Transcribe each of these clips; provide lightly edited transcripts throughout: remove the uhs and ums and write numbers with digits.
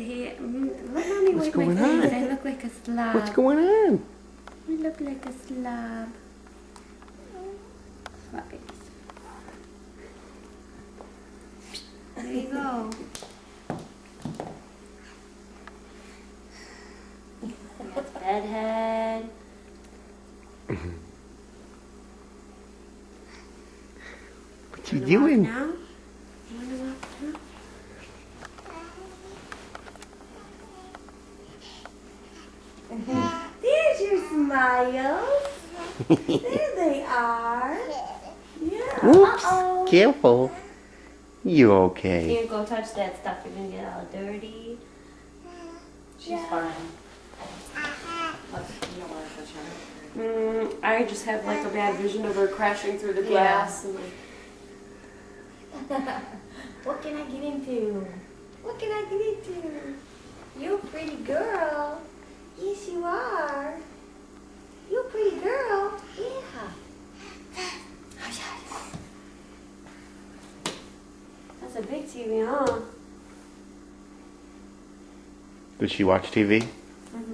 Hey, let mommy What's wipe my going face. on? I look like a slob. What's going on? I look like a slob. Puppies. There you go. That's bedhead. What you doing? Now? You wanna walk now? There's your smiles. There they are. Yeah. Oops. Uh-oh. Careful. You okay? Can't go touch that stuff. You're gonna get all dirty. She's fine. You don't want to touch her. I just have like a bad vision of her crashing through the glass. And like, what can I get into? What can I get into? You a pretty girl. Yes, you are. You a pretty girl. Yeah. That's a big TV, huh? Does she watch TV? Mm-hmm.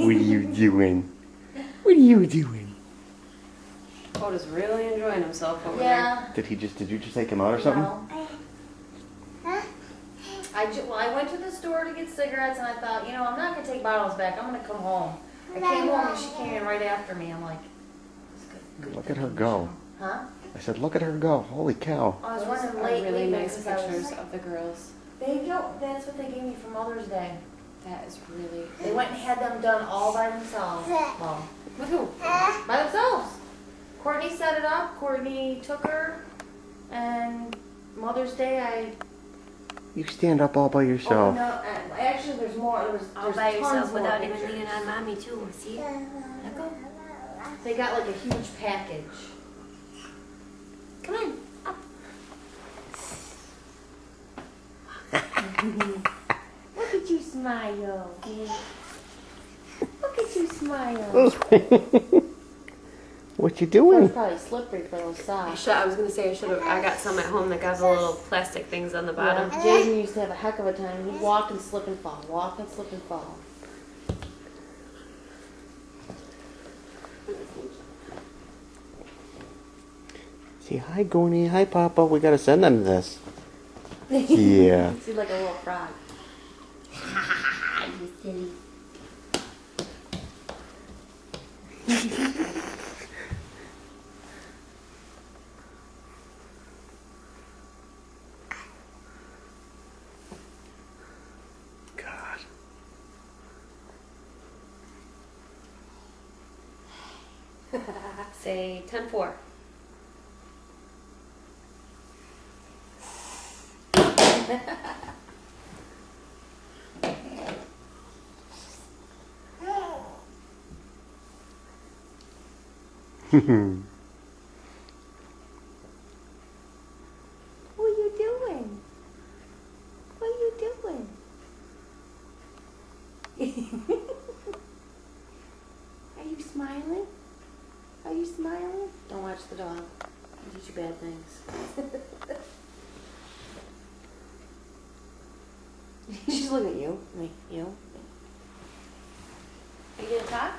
What are you doing? What are you doing? Coda's really enjoying himself over Yeah. Did you just take him out or something? No. I went to the store to get cigarettes and I thought, I'm not going to take bottles back. I'm going to come home. I came home and she came in right after me. I'm like, good. Look at her go. Huh? I said, look at her go. Holy cow. I was there. running Those are late. really leaving nice because I was- pictures of the girls. That's what they gave me for Mother's Day. That is really. They went and had them done all by themselves. Well, With who? by themselves. Courtney set it up. Courtney took her. And Mother's Day, You stand up all by Oh, yourself. no, actually, there's more. All There's by tons yourself more without even pictures. leaning on mommy too. See? Let go. They got like a huge package. Come on. Up. Look at you smile. Look at you smile. What you It's doing? probably slippery for those socks. I was gonna say I got some at home that got the little plastic things on the bottom. Yeah, Jaden used to have a heck of a time. He'd walk and slip and fall. Walk and slip and fall. Say hi, Goni. Hi, Papa. We gotta send them this. Yeah. He's like a little frog. You silly. God. Say 10-4. What are you doing? What are you doing? Are you smiling? Are you smiling? Don't watch the dog. He'll teach you bad things. She's looking at you. Me, you. Are you gonna talk?